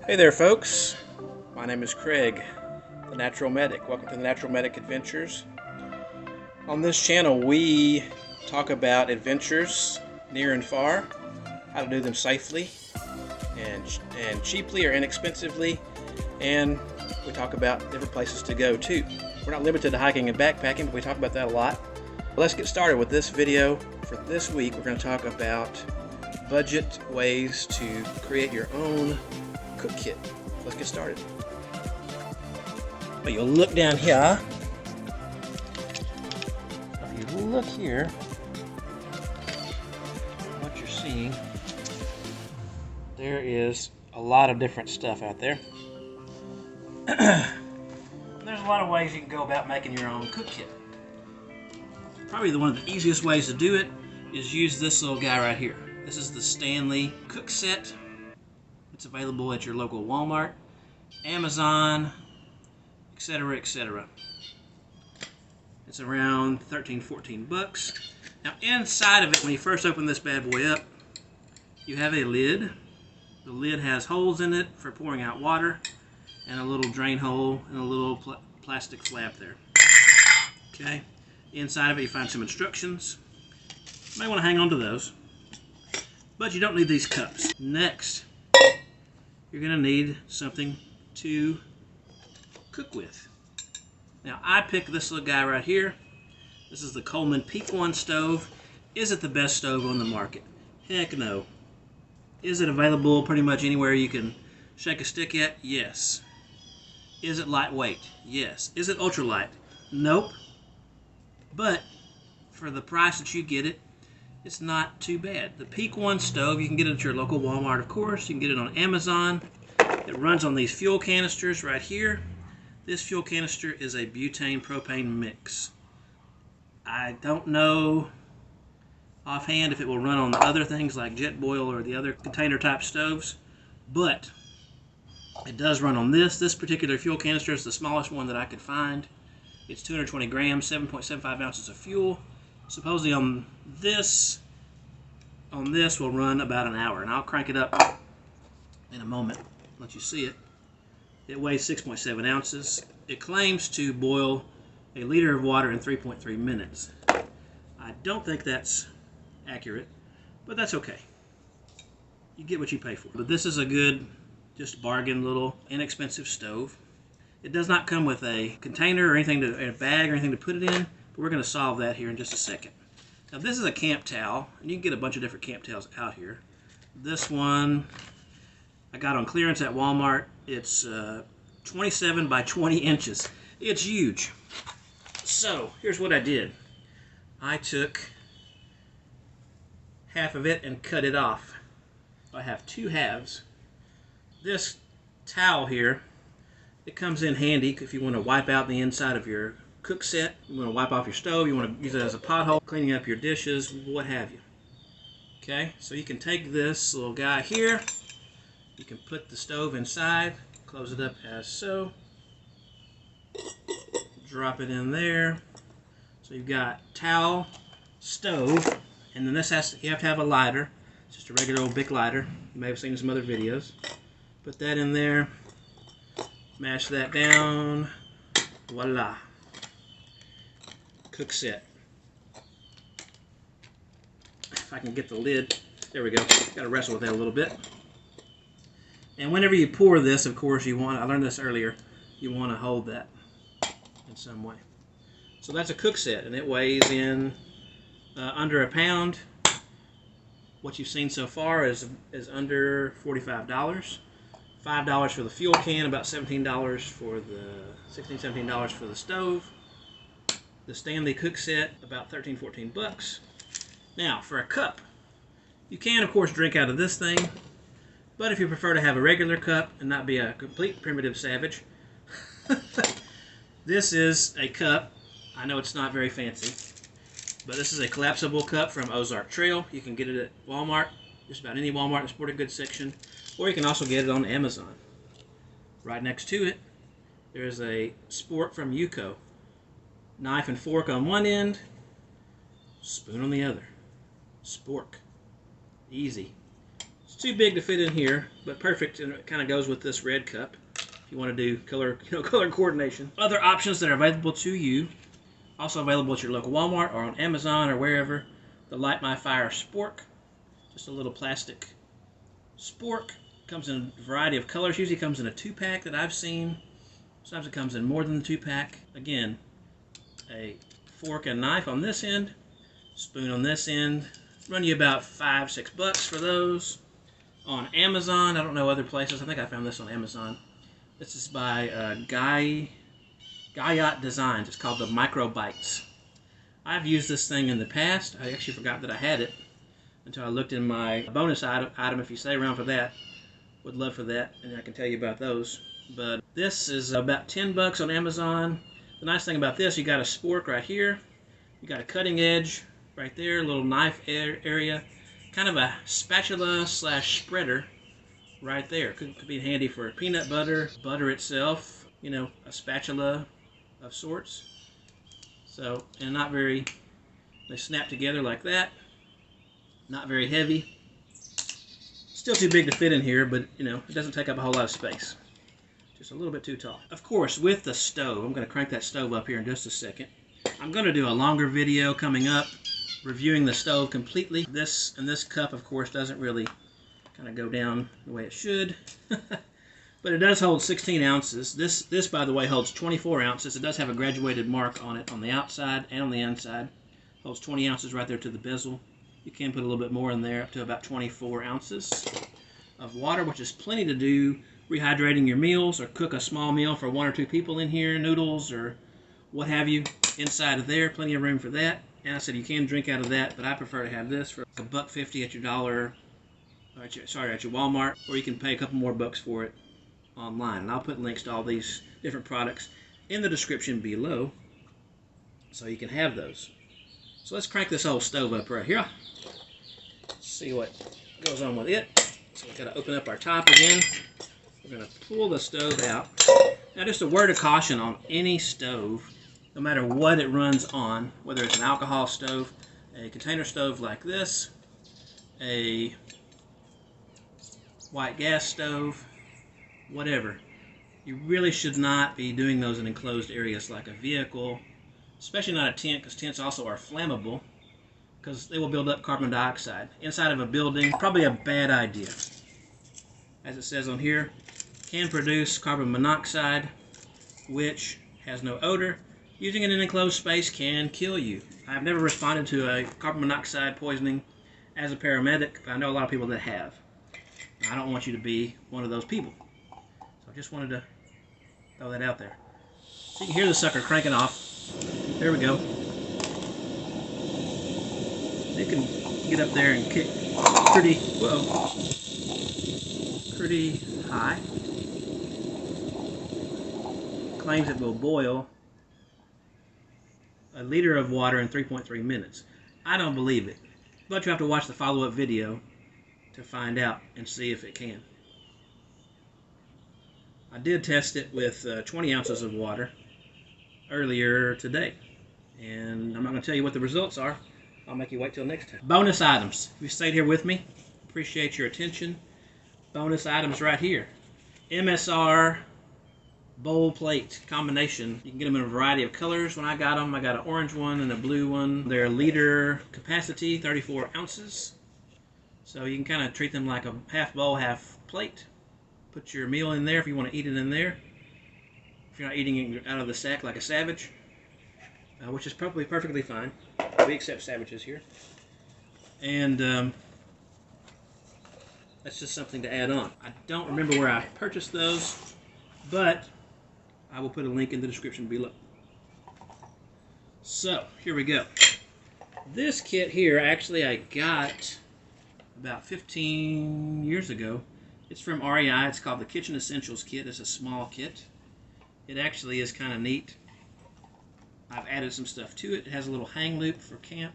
Hey there folks, my name is Craig, the Natural Medic. Welcome to the Natural Medic Adventures. On this channel we talk about adventures near and far, how to do them safely and cheaply or inexpensively, and we talk about different places to go too. We're not limited to hiking and backpacking, but we talk about that a lot. Let's get started with this video. For this week we're going to talk about budget ways to create your own cook kit. Let's get started. But you'll look down here. If you look here, what you're seeing, there is a lot of different stuff out there. There's a lot of ways you can go about making your own cook kit. Probably one of the easiest ways to do it is use this little guy right here. This is the Stanley cook set. It's available at your local Walmart, Amazon, etc., etc. It's around 13-14 bucks. Now inside of it, when you first open this bad boy up, you have a lid. The lid has holes in it for pouring out water, and a little drain hole and a little plastic flap there. Okay. Inside of it you find some instructions. You might want to hang on to those. But you don't need these cups. Next, you're going to need something to cook with. Now I picked this little guy right here. This is the Coleman Peak 1 stove. Is it the best stove on the market? Heck no. Is it available pretty much anywhere you can shake a stick at? Yes. Is it lightweight? Yes. Is it ultralight? Nope. But for the price that you get it, it's not too bad. The Peak 1 stove, you can get it at your local Walmart, of course. You can get it on Amazon. It runs on these fuel canisters right here. This fuel canister is a butane-propane mix. I don't know offhand if it will run on the other things like Jetboil or the other container-type stoves, but it does run on this. This particular fuel canister is the smallest one that I could find. It's 220 grams, 7.75 ounces of fuel. Supposedly on this will run about an hour, and I'll crank it up in a moment, let you see it. It weighs 6.7 ounces. It claims to boil a liter of water in 3.3 minutes. I don't think that's accurate, but that's okay. You get what you pay for. But this is a good, just bargain little inexpensive stove. It does not come with a container or anything, a bag or anything to put it in. We're going to solve that here in just a second. Now this is a camp towel, and you can get a bunch of different camp towels out here. This one I got on clearance at Walmart. It's 27 by 20 inches. It's huge. So here's what I did. I took half of it and cut it off. I have two halves. This towel here, it comes in handy if you want to wipe out the inside of your cook set, you want to wipe off your stove, you want to use it as a pothole, cleaning up your dishes, what have you. Okay, so you can take this little guy here, you can put the stove inside, close it up as so, drop it in there. So you've got towel, stove, and then this you have to have a lighter. It's just a regular old Bic lighter. You may have seen in some other videos. Put that in there, mash that down, voila. Cook set. If I can get the lid, there we go. Got to wrestle with that a little bit. And whenever you pour this, of course, you want, I learned this earlier, you want to hold that in some way. So that's a cook set, and it weighs in under a pound. What you've seen so far is under $45. $5 for the fuel can, about $17 for the $17 for the stove. The Stanley cook set, about 13-14 bucks. Now, for a cup, you can, of course, drink out of this thing, but if you prefer to have a regular cup and not be a complete primitive savage, this is a cup. I know it's not very fancy, but this is a collapsible cup from OZARK Trail. You can get it at Walmart, just about any Walmart in the sporting goods section, or you can also get it on Amazon. Right next to it, there's a Spork from Yuko. Knife and fork on one end, spoon on the other. Spork. Easy. too big to fit in here, but perfect, and it kind of goes with this red cup if you want to do color, color coordination. Other options that are available to you, also available at your local Walmart or on Amazon or wherever. The Light My Fire Spork, just a little plastic spork. Comes in a variety of colors. Usually comes in a 2-pack that I've seen. Sometimes it comes in more than the 2-pack. Again, a fork and knife on this end, spoon on this end. Run you about $5-6 for those. On Amazon, I don't know other places. I think I found this on Amazon. This is by Guyot Designs. It's called the Micro Bites. I've used this thing in the past. I actually forgot that I had it until I looked in my bonus item. If you stay around for that, would love for that, and I can tell you about those. But this is about $10 on Amazon. The nice thing about this, you got a spork right here. You got a cutting edge right there, a little knife area. Kind of a spatula slash spreader right there. Could be handy for peanut butter, butter itself, you know, a spatula of sorts. So, and not very, they snap together like that. Not very heavy. Still too big to fit in here, but you know, it doesn't take up a whole lot of space. Just a little bit too tall. Of course, with the stove, I'm going to crank that stove up here in just a second. I'm going to do a longer video coming up, reviewing the stove completely. This cup, of course, doesn't really kind of go down the way it should. But it does hold 16 ounces. This, by the way, holds 24 ounces. It does have a graduated mark on it on the outside and on the inside. Holds 20 ounces right there to the bezel. You can put a little bit more in there, up to about 24 ounces of water, which is plenty to do rehydrating your meals or cook a small meal for 1 or 2 people in here, noodles or what have you, inside of there. Plenty of room for that. And I said you can drink out of that, but I prefer to have this for $1.50 at your at your Walmart, or you can pay a couple more bucks for it online. And I'll put links to all these different products in the description below so you can have those. So let's crank this old stove up right here. See what goes on with it. So we've got to open up our top again. We're going to pull the stove out. Now just a word of caution on any stove, no matter what it runs on, whether it's an alcohol stove, a container stove like this, a white gas stove, whatever. You really should not be doing those in enclosed areas like a vehicle, especially not a tent, because tents also are flammable, because they will build up carbon dioxide. Inside of a building, probably a bad idea. As it says on here, can produce carbon monoxide, which has no odor. Using it in an enclosed space can kill you. I've never responded to a carbon monoxide poisoning as a paramedic, but I know a lot of people that have. I don't want you to be one of those people. So I just wanted to throw that out there. So you can hear the sucker cranking off. There we go. It can get up there and kick pretty high. Claims it will boil a liter of water in 3.3 minutes. I don't believe it, but you have to watch the follow-up video to find out and see if it can. I did test it with 20 ounces of water earlier today, and I'm not going to tell you what the results are. I'll make you wait till next time. Bonus items. If you stayed here with me, appreciate your attention. Bonus items right here. MSR bowl plate combination. You can get them in a variety of colors. When I got them, I got an orange one and a blue one. They're liter capacity, 34 ounces. So you can kind of treat them like a half bowl, half plate. Put your meal in there if you want to eat it in there. If you're not eating it out of the sack like a savage, which is probably perfectly fine. We accept savages here. And that's just something to add on. I don't remember where I purchased those, but I will put a link in the description below. So, here we go. This kit here, actually I got about 15 years ago. It's from REI. It's called the Kitchen Essentials Kit. It's a small kit. It actually is kind of neat. I've added some stuff to it. It has a little hang loop for camp.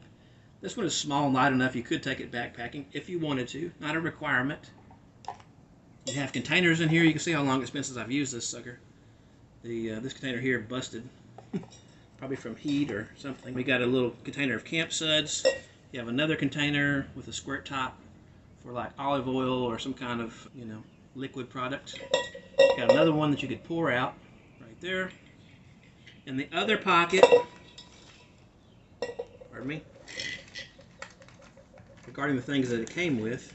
This one is small and light enough you could take it backpacking if you wanted to. Not a requirement. You have containers in here. You can see how long it's been since I've used this sucker. This container here busted. Probably from heat or something. We got a little container of camp suds. You have another container with a squirt top for like olive oil or some kind of, you know, liquid product. Got another one that you could pour out right there. In the other pocket, pardon me, regarding the things that it came with,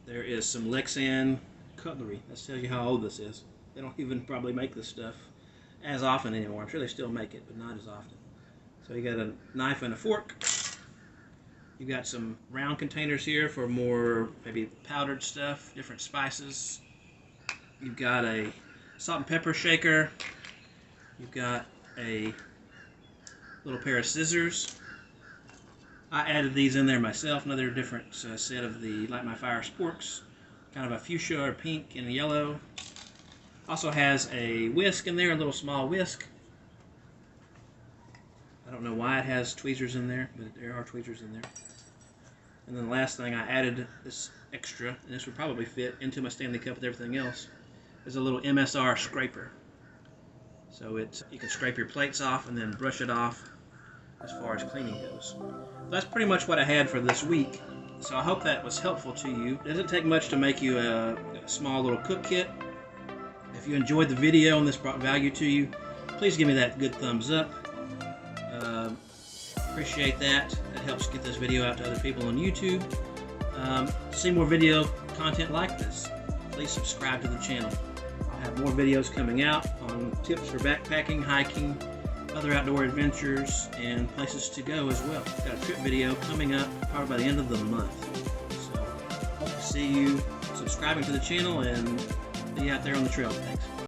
there is some Lexan cutlery. That tells you how old this is. They don't even probably make this stuff as often anymore. I'm sure they still make it, but not as often. So you got a knife and a fork. You got some round containers here for more maybe powdered stuff, different spices. You've got a salt and pepper shaker. You've got a little pair of scissors. I added these in there myself. Another different set of the Light My Fire Sporks. Kind of a fuchsia or pink and yellow. Also has a whisk in there, a little small whisk. I don't know why it has tweezers in there, but there are tweezers in there. And then the last thing, I added this extra, and this would probably fit into my Stanley cup with everything else, is a little MSR scraper. So you can scrape your plates off and then brush it off as far as cleaning goes. That's pretty much what I had for this week. So I hope that was helpful to you. It doesn't take much to make you a small little cook kit. If you enjoyed the video and this brought value to you, please give me that good thumbs up. Appreciate that. That helps get this video out to other people on YouTube. To see more video content like this, please subscribe to the channel. I'll have more videos coming out on tips for backpacking, hiking, other outdoor adventures, and places to go as well. I've got a trip video coming up probably by the end of the month. So hope to see you subscribing to the channel and be out there on the trail. Thanks.